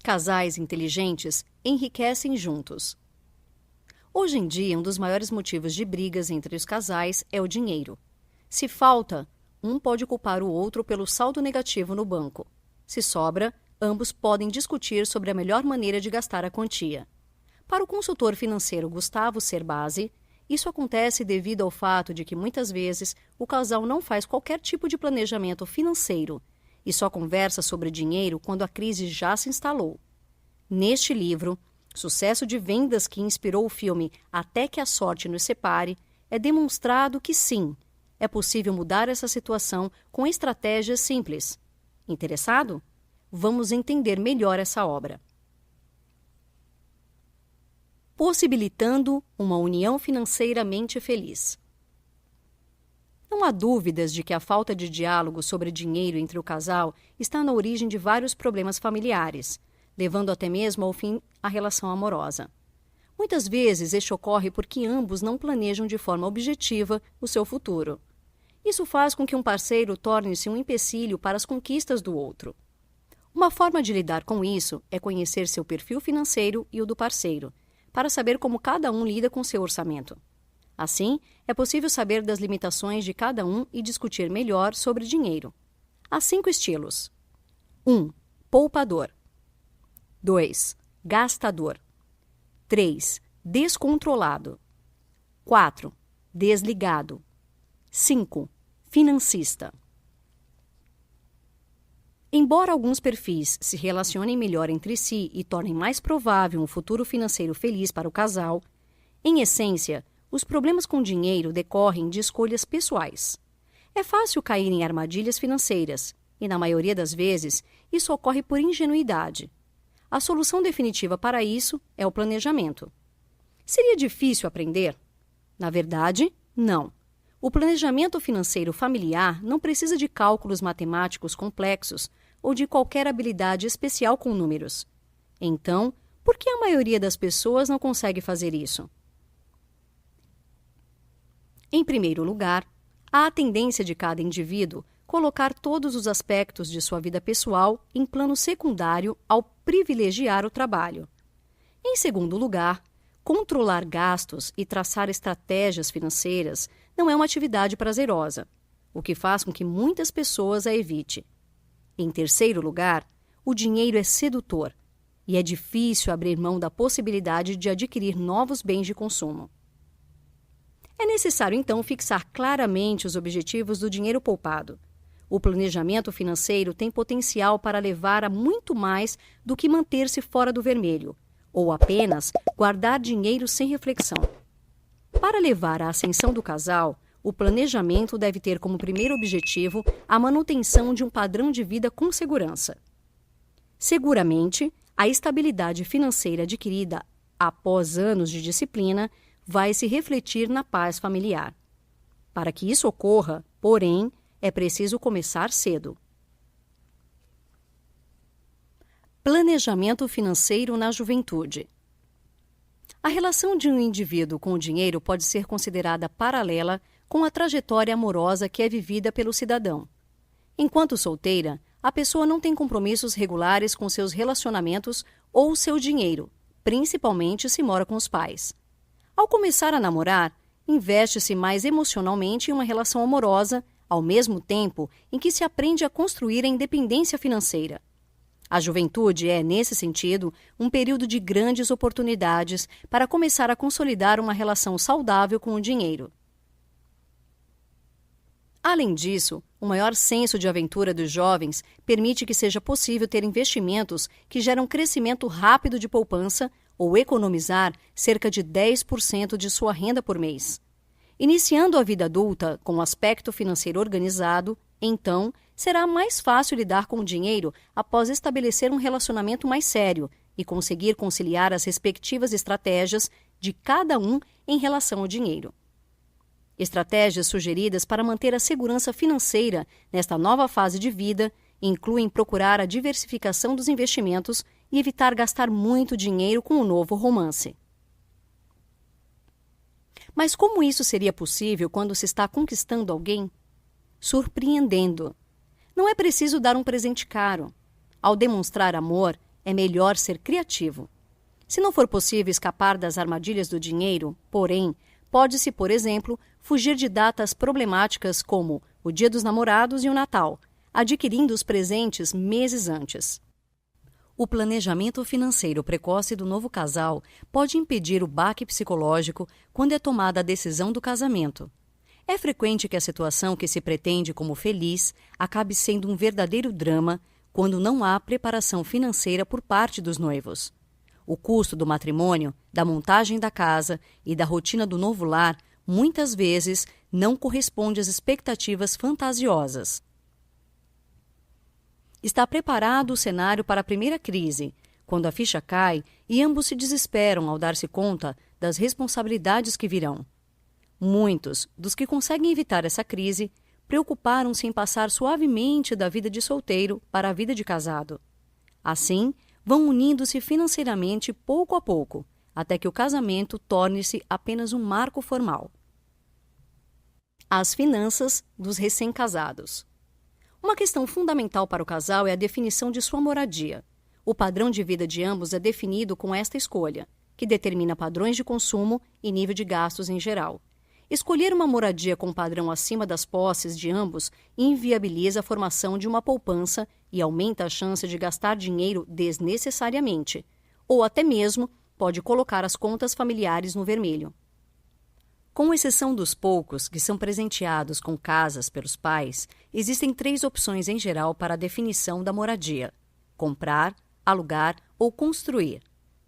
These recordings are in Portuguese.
Casais inteligentes enriquecem juntos. Hoje em dia, um dos maiores motivos de brigas entre os casais é o dinheiro. Se falta, um pode culpar o outro pelo saldo negativo no banco. Se sobra, ambos podem discutir sobre a melhor maneira de gastar a quantia. Para o consultor financeiro Gustavo Cerbasi, isso acontece devido ao fato de que muitas vezes o casal não faz qualquer tipo de planejamento financeiro e só conversa sobre dinheiro quando a crise já se instalou. Neste livro, sucesso de vendas que inspirou o filme Até que a Sorte nos Separe, é demonstrado que sim, é possível mudar essa situação com estratégias simples. Interessado? Vamos entender melhor essa obra. Possibilitando uma união financeiramente feliz. Não há dúvidas de que a falta de diálogo sobre dinheiro entre o casal está na origem de vários problemas familiares, levando até mesmo ao fim a relação amorosa. Muitas vezes este ocorre porque ambos não planejam de forma objetiva o seu futuro. Isso faz com que um parceiro torne-se um empecilho para as conquistas do outro. Uma forma de lidar com isso é conhecer seu perfil financeiro e o do parceiro, para saber como cada um lida com seu orçamento. Assim, é possível saber das limitações de cada um e discutir melhor sobre dinheiro. Há 5 estilos. 1. Poupador. 2. Gastador. 3. Descontrolado. 4. Desligado. 5. Financista. Embora alguns perfis se relacionem melhor entre si e tornem mais provável um futuro financeiro feliz para o casal, em essência, os problemas com dinheiro decorrem de escolhas pessoais. É fácil cair em armadilhas financeiras, e na maioria das vezes, isso ocorre por ingenuidade. A solução definitiva para isso é o planejamento. Seria difícil aprender? Na verdade, não. O planejamento financeiro familiar não precisa de cálculos matemáticos complexos ou de qualquer habilidade especial com números. Então, por que a maioria das pessoas não consegue fazer isso? Em primeiro lugar, há a tendência de cada indivíduo colocar todos os aspectos de sua vida pessoal em plano secundário ao privilegiar o trabalho. Em segundo lugar, controlar gastos e traçar estratégias financeiras não é uma atividade prazerosa, o que faz com que muitas pessoas a evite. Em terceiro lugar, o dinheiro é sedutor e é difícil abrir mão da possibilidade de adquirir novos bens de consumo. É necessário, então, fixar claramente os objetivos do dinheiro poupado. O planejamento financeiro tem potencial para levar a muito mais do que manter-se fora do vermelho, ou apenas guardar dinheiro sem reflexão. Para levar à ascensão do casal, o planejamento deve ter como primeiro objetivo a manutenção de um padrão de vida com segurança. Seguramente, a estabilidade financeira adquirida após anos de disciplina vai se refletir na paz familiar. Para que isso ocorra, porém, é preciso começar cedo. Planejamento financeiro na juventude. A relação de um indivíduo com o dinheiro pode ser considerada paralela com a trajetória amorosa que é vivida pelo cidadão. Enquanto solteira, a pessoa não tem compromissos regulares com seus relacionamentos ou seu dinheiro, principalmente se mora com os pais. Ao começar a namorar, investe-se mais emocionalmente em uma relação amorosa, ao mesmo tempo em que se aprende a construir a independência financeira. A juventude é, nesse sentido, um período de grandes oportunidades para começar a consolidar uma relação saudável com o dinheiro. Além disso, o maior senso de aventura dos jovens permite que seja possível ter investimentos que geram crescimento rápido de poupança ou economizar cerca de 10% de sua renda por mês. Iniciando a vida adulta com um aspecto financeiro organizado, então, será mais fácil lidar com o dinheiro após estabelecer um relacionamento mais sério e conseguir conciliar as respectivas estratégias de cada um em relação ao dinheiro. Estratégias sugeridas para manter a segurança financeira nesta nova fase de vida incluem procurar a diversificação dos investimentos e evitar gastar muito dinheiro com o novo romance. Mas como isso seria possível quando se está conquistando alguém? Surpreendendo. Não é preciso dar um presente caro. Ao demonstrar amor, é melhor ser criativo. Se não for possível escapar das armadilhas do dinheiro, porém, pode-se, por exemplo, fugir de datas problemáticas como o Dia dos Namorados e o Natal, adquirindo os presentes meses antes. O planejamento financeiro precoce do novo casal pode impedir o baque psicológico quando é tomada a decisão do casamento. É frequente que a situação que se pretende como feliz acabe sendo um verdadeiro drama quando não há preparação financeira por parte dos noivos. O custo do matrimônio, da montagem da casa e da rotina do novo lar muitas vezes não corresponde às expectativas fantasiosas. Está preparado o cenário para a primeira crise, quando a ficha cai e ambos se desesperam ao dar-se conta das responsabilidades que virão. Muitos dos que conseguem evitar essa crise preocuparam-se em passar suavemente da vida de solteiro para a vida de casado. Assim, vão unindo-se financeiramente pouco a pouco, até que o casamento torne-se apenas um marco formal. As finanças dos recém-casados. Uma questão fundamental para o casal é a definição de sua moradia. O padrão de vida de ambos é definido com esta escolha, que determina padrões de consumo e nível de gastos em geral. Escolher uma moradia com padrão acima das posses de ambos inviabiliza a formação de uma poupança e aumenta a chance de gastar dinheiro desnecessariamente, ou até mesmo pode colocar as contas familiares no vermelho. Com exceção dos poucos que são presenteados com casas pelos pais, existem 3 opções em geral para a definição da moradia: comprar, alugar ou construir.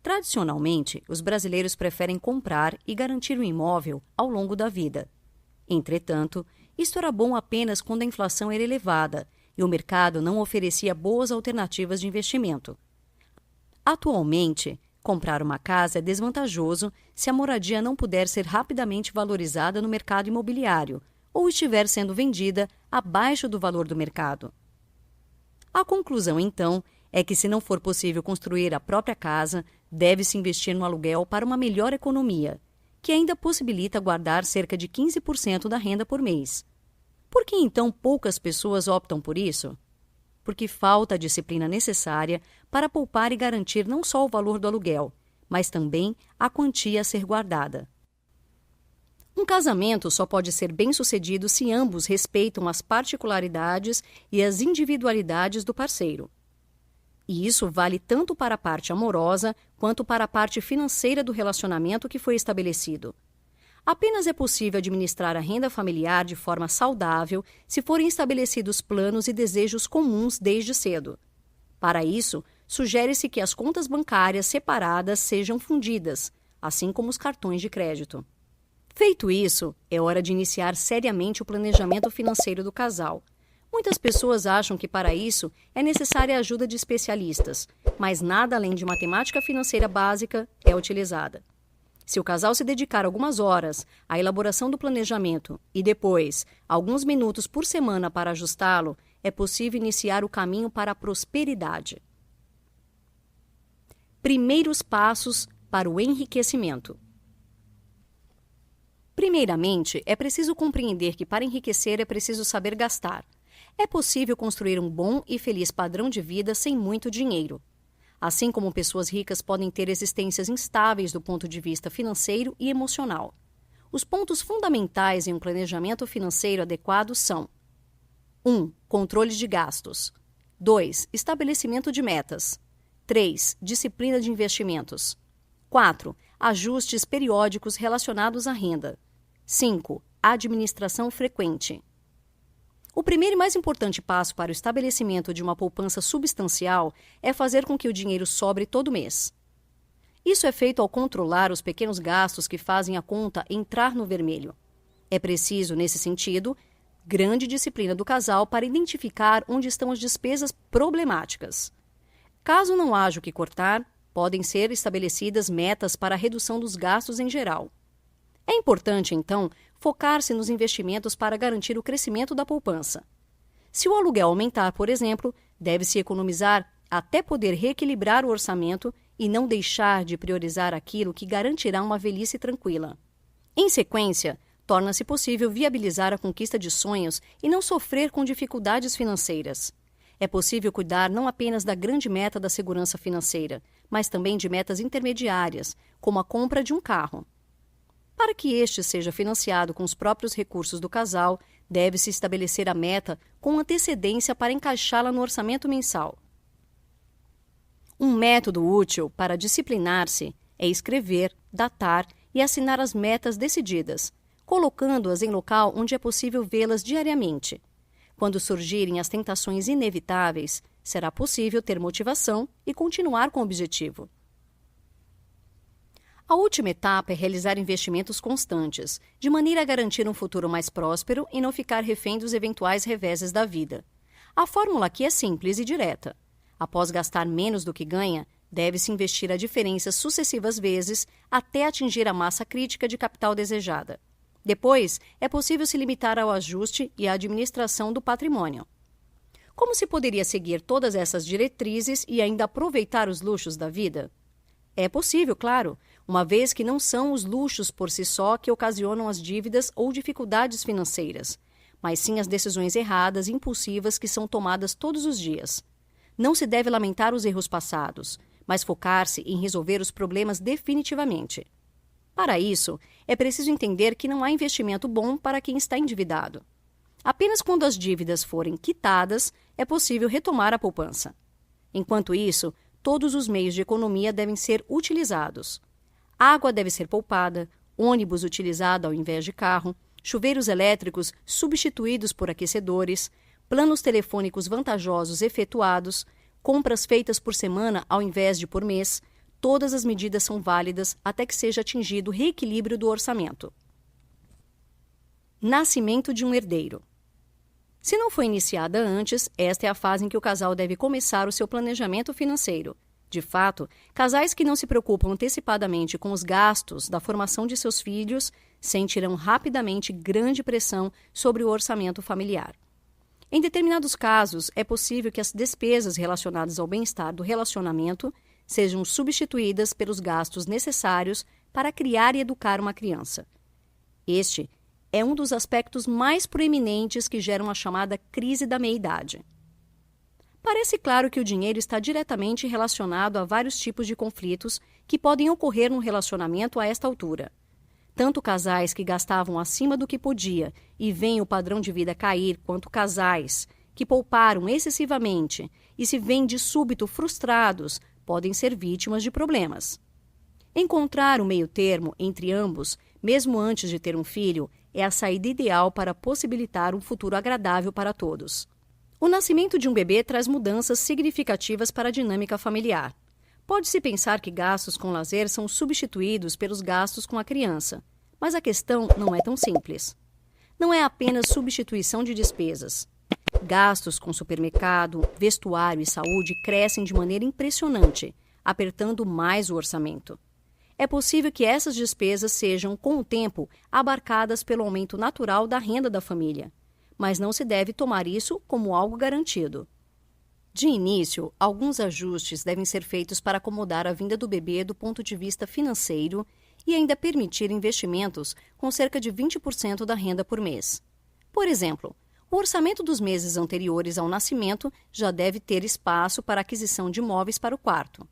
Tradicionalmente, os brasileiros preferem comprar e garantir o imóvel ao longo da vida. Entretanto, isto era bom apenas quando a inflação era elevada e o mercado não oferecia boas alternativas de investimento. Atualmente, comprar uma casa é desvantajoso se a moradia não puder ser rapidamente valorizada no mercado imobiliário ou estiver sendo vendida abaixo do valor do mercado. A conclusão, então, é que se não for possível construir a própria casa, deve-se investir no aluguel para uma melhor economia, que ainda possibilita guardar cerca de 15% da renda por mês. Por que então poucas pessoas optam por isso? Porque falta a disciplina necessária para poupar e garantir não só o valor do aluguel, mas também a quantia a ser guardada. Um casamento só pode ser bem-sucedido se ambos respeitam as particularidades e as individualidades do parceiro. E isso vale tanto para a parte amorosa quanto para a parte financeira do relacionamento que foi estabelecido. Apenas é possível administrar a renda familiar de forma saudável se forem estabelecidos planos e desejos comuns desde cedo. Para isso, sugere-se que as contas bancárias separadas sejam fundidas, assim como os cartões de crédito. Feito isso, é hora de iniciar seriamente o planejamento financeiro do casal. Muitas pessoas acham que para isso é necessária a ajuda de especialistas, mas nada além de matemática financeira básica é utilizada. Se o casal se dedicar algumas horas à elaboração do planejamento e depois alguns minutos por semana para ajustá-lo, é possível iniciar o caminho para a prosperidade. Primeiros passos para o enriquecimento. Primeiramente, é preciso compreender que para enriquecer é preciso saber gastar. É possível construir um bom e feliz padrão de vida sem muito dinheiro. Assim como pessoas ricas podem ter existências instáveis do ponto de vista financeiro e emocional. Os pontos fundamentais em um planejamento financeiro adequado são: 1. Controle de gastos. 2. Estabelecimento de metas. 3. Disciplina de investimentos. 4. Ajustes periódicos relacionados à renda. 5. Administração frequente. O primeiro e mais importante passo para o estabelecimento de uma poupança substancial é fazer com que o dinheiro sobre todo mês. Isso é feito ao controlar os pequenos gastos que fazem a conta entrar no vermelho. É preciso, nesse sentido, grande disciplina do casal para identificar onde estão as despesas problemáticas. Caso não haja o que cortar, podem ser estabelecidas metas para a redução dos gastos em geral. É importante, então, focar-se nos investimentos para garantir o crescimento da poupança. Se o aluguel aumentar, por exemplo, deve-se economizar até poder reequilibrar o orçamento e não deixar de priorizar aquilo que garantirá uma velhice tranquila. Em sequência, torna-se possível viabilizar a conquista de sonhos e não sofrer com dificuldades financeiras. É possível cuidar não apenas da grande meta da segurança financeira, mas também de metas intermediárias, como a compra de um carro. Para que este seja financiado com os próprios recursos do casal, deve-se estabelecer a meta com antecedência para encaixá-la no orçamento mensal. Um método útil para disciplinar-se é escrever, datar e assinar as metas decididas, colocando-as em local onde é possível vê-las diariamente. Quando surgirem as tentações inevitáveis, será possível ter motivação e continuar com o objetivo. A última etapa é realizar investimentos constantes, de maneira a garantir um futuro mais próspero e não ficar refém dos eventuais reveses da vida. A fórmula aqui é simples e direta. Após gastar menos do que ganha, deve-se investir a diferença sucessivas vezes até atingir a massa crítica de capital desejada. Depois, é possível se limitar ao ajuste e à administração do patrimônio. Como se poderia seguir todas essas diretrizes e ainda aproveitar os luxos da vida? É possível, claro, uma vez que não são os luxos por si só que ocasionam as dívidas ou dificuldades financeiras, mas sim as decisões erradas e impulsivas que são tomadas todos os dias. Não se deve lamentar os erros passados, mas focar-se em resolver os problemas definitivamente. Para isso, é preciso entender que não há investimento bom para quem está endividado. Apenas quando as dívidas forem quitadas, é possível retomar a poupança. Enquanto isso, todos os meios de economia devem ser utilizados. Água deve ser poupada, ônibus utilizado ao invés de carro, chuveiros elétricos substituídos por aquecedores, planos telefônicos vantajosos efetuados, compras feitas por semana ao invés de por mês. Todas as medidas são válidas até que seja atingido o reequilíbrio do orçamento. Nascimento de um herdeiro. Se não foi iniciada antes, esta é a fase em que o casal deve começar o seu planejamento financeiro. De fato, casais que não se preocupam antecipadamente com os gastos da formação de seus filhos sentirão rapidamente grande pressão sobre o orçamento familiar. Em determinados casos, é possível que as despesas relacionadas ao bem-estar do relacionamento sejam substituídas pelos gastos necessários para criar e educar uma criança. Este é um dos aspectos mais proeminentes que geram a chamada crise da meia-idade. Parece claro que o dinheiro está diretamente relacionado a vários tipos de conflitos que podem ocorrer num relacionamento a esta altura. Tanto casais que gastavam acima do que podia e veem o padrão de vida cair, quanto casais que pouparam excessivamente e se veem de súbito frustrados, podem ser vítimas de problemas. Encontrar o meio-termo entre ambos, mesmo antes de ter um filho, é a saída ideal para possibilitar um futuro agradável para todos. O nascimento de um bebê traz mudanças significativas para a dinâmica familiar. Pode-se pensar que gastos com lazer são substituídos pelos gastos com a criança, mas a questão não é tão simples. Não é apenas substituição de despesas. Gastos com supermercado, vestuário e saúde crescem de maneira impressionante, apertando mais o orçamento. É possível que essas despesas sejam, com o tempo, abarcadas pelo aumento natural da renda da família, mas não se deve tomar isso como algo garantido. De início, alguns ajustes devem ser feitos para acomodar a vinda do bebê do ponto de vista financeiro e ainda permitir investimentos com cerca de 20% da renda por mês. Por exemplo, o orçamento dos meses anteriores ao nascimento já deve ter espaço para a aquisição de móveis para o quarto.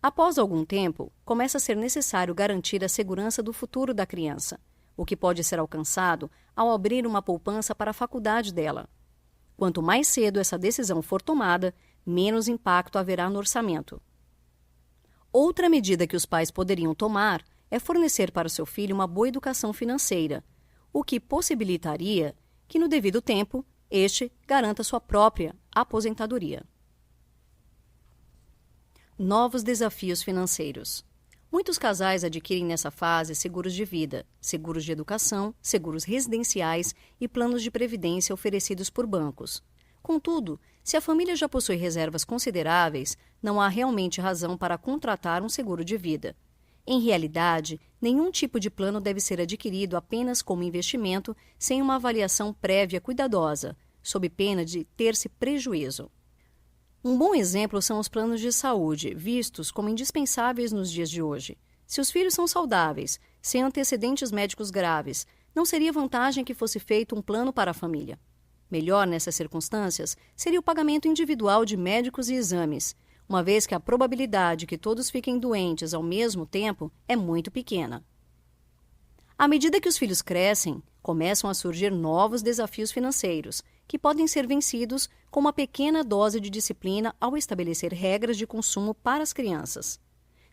Após algum tempo, começa a ser necessário garantir a segurança do futuro da criança, o que pode ser alcançado ao abrir uma poupança para a faculdade dela. Quanto mais cedo essa decisão for tomada, menos impacto haverá no orçamento. Outra medida que os pais poderiam tomar é fornecer para o seu filho uma boa educação financeira, o que possibilitaria que, no devido tempo, este garanta sua própria aposentadoria. Novos desafios financeiros. Muitos casais adquirem nessa fase seguros de vida, seguros de educação, seguros residenciais e planos de previdência oferecidos por bancos. Contudo, se a família já possui reservas consideráveis, não há realmente razão para contratar um seguro de vida. Em realidade, nenhum tipo de plano deve ser adquirido apenas como investimento sem uma avaliação prévia cuidadosa, sob pena de ter-se prejuízo. Um bom exemplo são os planos de saúde, vistos como indispensáveis nos dias de hoje. Se os filhos são saudáveis, sem antecedentes médicos graves, não seria vantagem que fosse feito um plano para a família. Melhor nessas circunstâncias seria o pagamento individual de médicos e exames, uma vez que a probabilidade que todos fiquem doentes ao mesmo tempo é muito pequena. À medida que os filhos crescem, começam a surgir novos desafios financeiros, que podem ser vencidos com uma pequena dose de disciplina ao estabelecer regras de consumo para as crianças.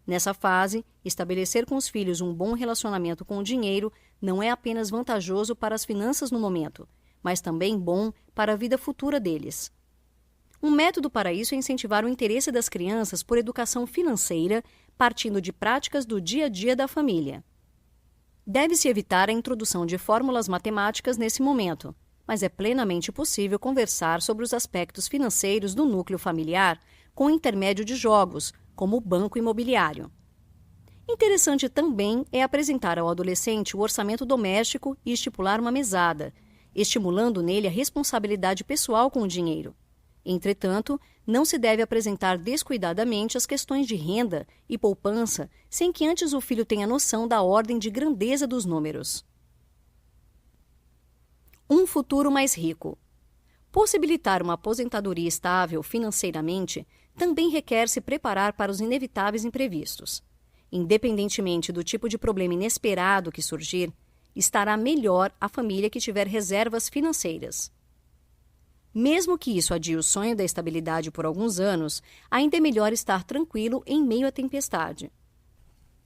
Nessa fase, estabelecer com os filhos um bom relacionamento com o dinheiro não é apenas vantajoso para as finanças no momento, mas também bom para a vida futura deles. Um método para isso é incentivar o interesse das crianças por educação financeira, partindo de práticas do dia a dia da família. Deve-se evitar a introdução de fórmulas matemáticas nesse momento, mas é plenamente possível conversar sobre os aspectos financeiros do núcleo familiar com o intermédio de jogos, como o banco imobiliário. Interessante também é apresentar ao adolescente o orçamento doméstico e estipular uma mesada, estimulando nele a responsabilidade pessoal com o dinheiro. Entretanto, não se deve apresentar descuidadamente as questões de renda e poupança sem que antes o filho tenha noção da ordem de grandeza dos números. Um futuro mais rico. Possibilitar uma aposentadoria estável financeiramente também requer se preparar para os inevitáveis imprevistos. Independentemente do tipo de problema inesperado que surgir, estará melhor a família que tiver reservas financeiras. Mesmo que isso adie o sonho da estabilidade por alguns anos, ainda é melhor estar tranquilo em meio à tempestade.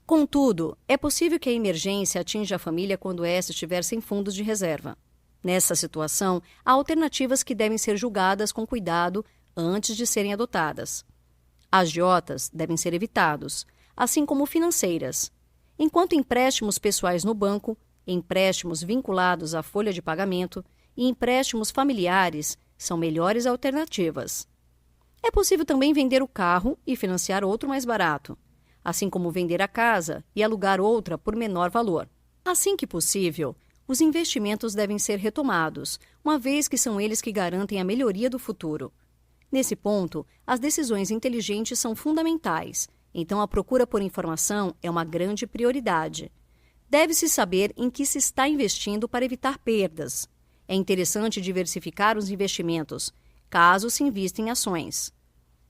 Contudo, é possível que a emergência atinja a família quando esta estiver sem fundos de reserva. Nessa situação, há alternativas que devem ser julgadas com cuidado antes de serem adotadas. Agiotas devem ser evitados, assim como financeiras. Enquanto empréstimos pessoais no banco, empréstimos vinculados à folha de pagamento e empréstimos familiares são melhores alternativas. É possível também vender o carro e financiar outro mais barato, assim como vender a casa e alugar outra por menor valor. Assim que possível, os investimentos devem ser retomados, uma vez que são eles que garantem a melhoria do futuro. Nesse ponto, as decisões inteligentes são fundamentais, então a procura por informação é uma grande prioridade. Deve-se saber em que se está investindo para evitar perdas. É interessante diversificar os investimentos, caso se invista em ações.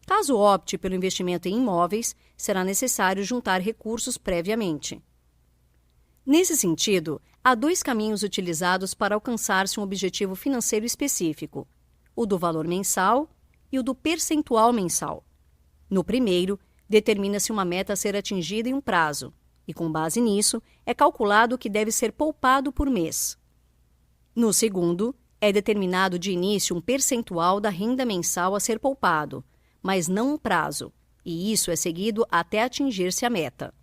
Caso opte pelo investimento em imóveis, será necessário juntar recursos previamente. Nesse sentido, há dois caminhos utilizados para alcançar-se um objetivo financeiro específico: o do valor mensal e o do percentual mensal. No primeiro, determina-se uma meta a ser atingida em um prazo, e com base nisso, é calculado o que deve ser poupado por mês. No segundo, é determinado de início um percentual da renda mensal a ser poupado, mas não um prazo, e isso é seguido até atingir-se a meta.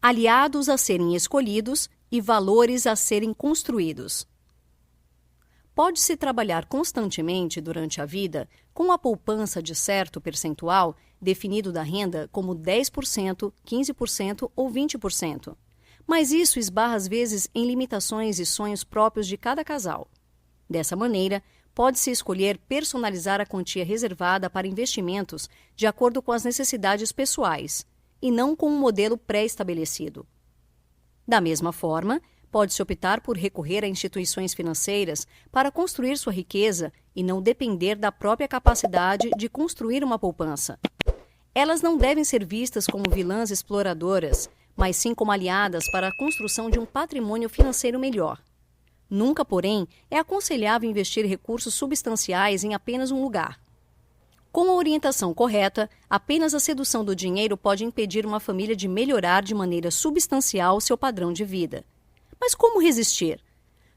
Aliados a serem escolhidos e valores a serem construídos. Pode-se trabalhar constantemente durante a vida com a poupança de certo percentual definido da renda como 10%, 15% ou 20%. Mas isso esbarra às vezes em limitações e sonhos próprios de cada casal. Dessa maneira, pode-se escolher personalizar a quantia reservada para investimentos de acordo com as necessidades pessoais, e não com um modelo pré-estabelecido. Da mesma forma, pode-se optar por recorrer a instituições financeiras para construir sua riqueza e não depender da própria capacidade de construir uma poupança. Elas não devem ser vistas como vilãs exploradoras, mas sim como aliadas para a construção de um patrimônio financeiro melhor. Nunca, porém, é aconselhável investir recursos substanciais em apenas um lugar. Com a orientação correta, apenas a sedução do dinheiro pode impedir uma família de melhorar de maneira substancial seu padrão de vida. Mas como resistir?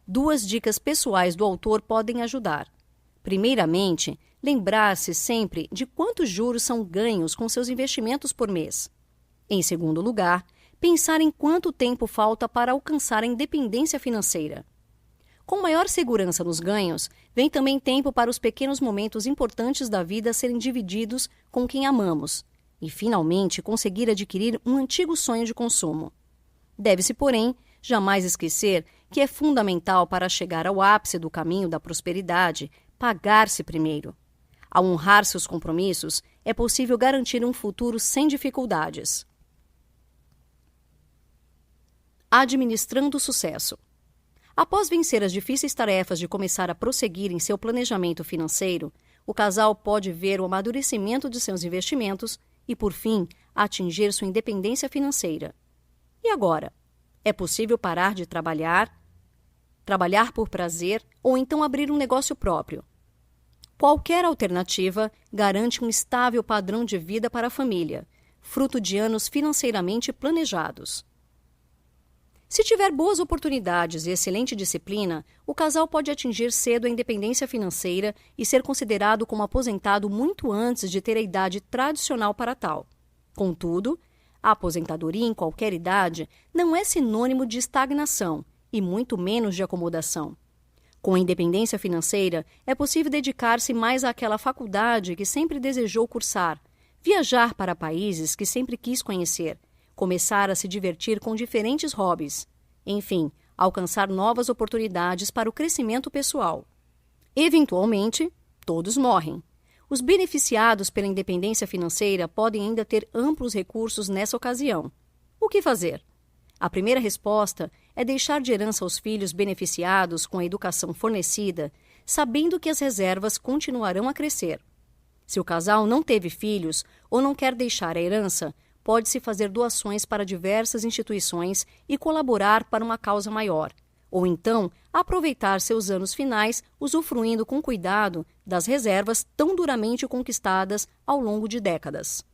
2 dicas pessoais do autor podem ajudar. Primeiramente, lembrar-se sempre de quantos juros são ganhos com seus investimentos por mês. Em segundo lugar, pensar em quanto tempo falta para alcançar a independência financeira. Com maior segurança nos ganhos, vem também tempo para os pequenos momentos importantes da vida serem divididos com quem amamos e, finalmente, conseguir adquirir um antigo sonho de consumo. Deve-se, porém, jamais esquecer que é fundamental para chegar ao ápice do caminho da prosperidade pagar-se primeiro. Ao honrar seus compromissos, é possível garantir um futuro sem dificuldades. Administrando o sucesso. Após vencer as difíceis tarefas de começar a prosseguir em seu planejamento financeiro, o casal pode ver o amadurecimento de seus investimentos e, por fim, atingir sua independência financeira. E agora? É possível parar de trabalhar por prazer ou então abrir um negócio próprio? Qualquer alternativa garante um estável padrão de vida para a família, fruto de anos financeiramente planejados. Se tiver boas oportunidades e excelente disciplina, o casal pode atingir cedo a independência financeira e ser considerado como aposentado muito antes de ter a idade tradicional para tal. Contudo, a aposentadoria em qualquer idade não é sinônimo de estagnação e muito menos de acomodação. Com a independência financeira, é possível dedicar-se mais àquela faculdade que sempre desejou cursar, viajar para países que sempre quis conhecer, começar a se divertir com diferentes hobbies, enfim, alcançar novas oportunidades para o crescimento pessoal. Eventualmente, todos morrem. Os beneficiados pela independência financeira podem ainda ter amplos recursos nessa ocasião. O que fazer? A primeira resposta é deixar de herança aos filhos beneficiados com a educação fornecida, sabendo que as reservas continuarão a crescer. Se o casal não teve filhos ou não quer deixar a herança, pode-se fazer doações para diversas instituições e colaborar para uma causa maior, ou então aproveitar seus anos finais usufruindo com cuidado das reservas tão duramente conquistadas ao longo de décadas.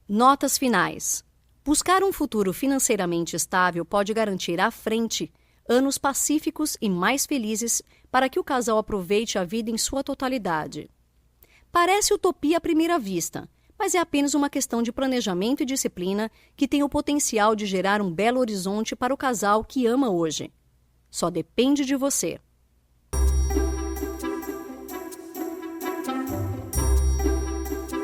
Notas finais. Buscar um futuro financeiramente estável pode garantir à frente anos pacíficos e mais felizes para que o casal aproveite a vida em sua totalidade. Parece utopia à primeira vista, mas é apenas uma questão de planejamento e disciplina que tem o potencial de gerar um belo horizonte para o casal que ama hoje. Só depende de você.